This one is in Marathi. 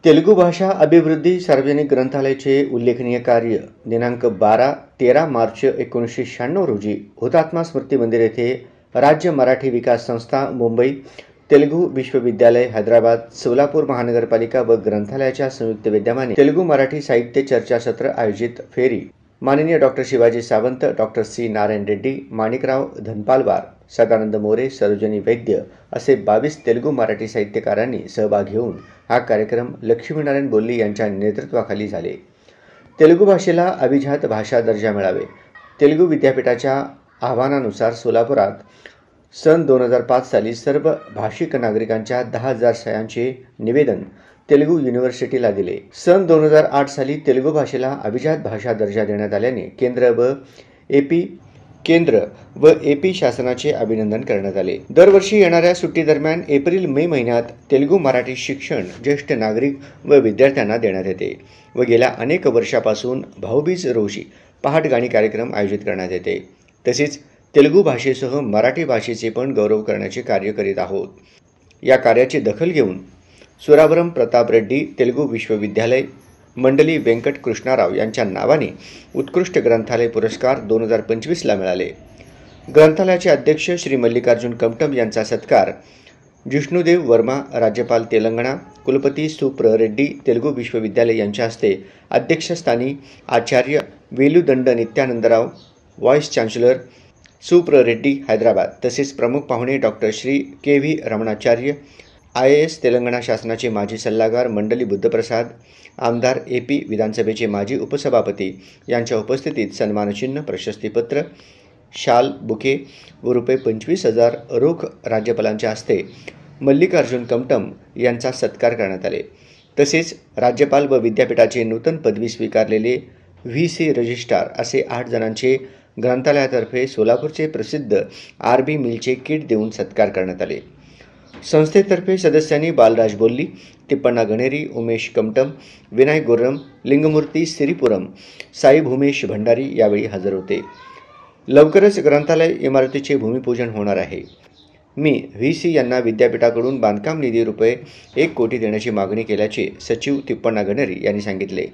तेलुगू भाषा अभिवृद्धी सार्वजनिक ग्रंथालयाचे उल्लेखनीय कार्य दिनांक 13 मार्च 1996 रोजी हुतात्मा स्मृती मंदिर येथे राज्य मराठी विकास संस्था मुंबई, तेलुगू विश्वविद्यालय हैदराबाद, सोलापूर महानगरपालिका व ग्रंथालयाच्या संयुक्त विद्यमाने तेलुगू मराठी साहित्य चर्चासत्र आयोजित फेरी माननीय doctor Shivaji Sawant, doctor C Narayan Reddy, Manikrao Dhanpalwar, Sadanand More, Sarojini Vaidya असे 22 तेलुगू मराठी साहित्यकारांनी सहभाग घेऊन हा कार्यक्रम लक्ष्मीनारायण बोल्ली यांच्या नेतृत्वाखाली झाले। तेलुगू भाषेला अभिजात भाषा दर्जा मिळावे, तेलुगू विद्यापीठाच्या आव्हानानुसार सोलापुरात सन 2005 साली सर्व भाषिक नागरिकांच्या 10,000 सह्यांचे निवेदन तेलुगू युनिव्हर्सिटीला दिले। सन 2008 साली तेलुगू भाषेला अभिजात भाषा दर्जा देण्यात आल्याने केंद्र व एपी शासनाचे अभिनंदन करण्यात आले। दरवर्षी येणाऱ्या सुट्टी दरम्यान एप्रिल-मे महिन्यात तेलुगू मराठी शिक्षण ज्येष्ठ नागरिक व विद्यार्थ्यांना देण्यात येते व गेल्या अनेक वर्षापासून भाऊबीज रोजी पहाटगाणी कार्यक्रम आयोजित करण्यात येते। तसेच तेलुगू भाषेसह मराठी भाषेचे पण गौरव करण्याचे कार्य करीत आहोत। या कार्याची दखल घेऊन सुरावरम प्रताप रेड्डी तेलुगू विश्वविद्यालय मंडली वेंकट कृष्णाराव यांच्या नावाने उत्कृष्ट ग्रंथालय पुरस्कार 2025 ला मिळाले। ग्रंथालयाचे अध्यक्ष श्री मल्लिकार्जुन कमटम यांचा सत्कार जिष्णुदेव वर्मा, राज्यपाल तेलंगणा, कुलपती सुप्र रेड्डी तेलुगू विश्वविद्यालय यांच्या हस्ते अध्यक्षस्थानी आचार्य वेलुदंड नित्यानंदराव, व्हाईस चान्सलर सुप्र रेड्डी हैदराबाद, तसेच प्रमुख पाहुणे डॉक्टर श्री के.व्ही. रमणाचार्य, IAS तेलंगणा शासनाचे माजी सल्लागार मंडली बुद्धप्रसाद, आमदार AP विधानसभेचे माजी उपसभापती यांच्या उपस्थितीत सन्मानचिन्ह, प्रशस्तीपत्र, शाल, बुके व रुपये 25,000 रोख राज्यपालांच्या हस्ते मल्लिकार्जुन कमटम यांचा सत्कार करण्यात आले। तसेच राज्यपाल व विद्यापीठाचे नूतन पदवी स्वीकारलेले VC रजिस्ट्रार असे 8 जणांचे ग्रंथालयातर्फे सोलापूरचे प्रसिद्ध RB मिलचे किट देऊन सत्कार करण्यात आले। संस्थेतर्फे सदस्यांनी बालराज बोल्ली, तिप्पण्णा गणेरी, उमेश कमटम, विनायक गोर्रम, लिंगमूर्ती सिरीपुरम, साई भूमेश भंडारी यावेळी हजर होते। लवकरच ग्रंथालय इमारतीचे भूमिपूजन होणार आहे। मी VC यांना विद्यापीठाकडून बांधकाम निधी रुपये 1 कोटी देण्याची मागणी केल्याचे सचिव तिप्पण्णा गणेरी यांनी सांगितले।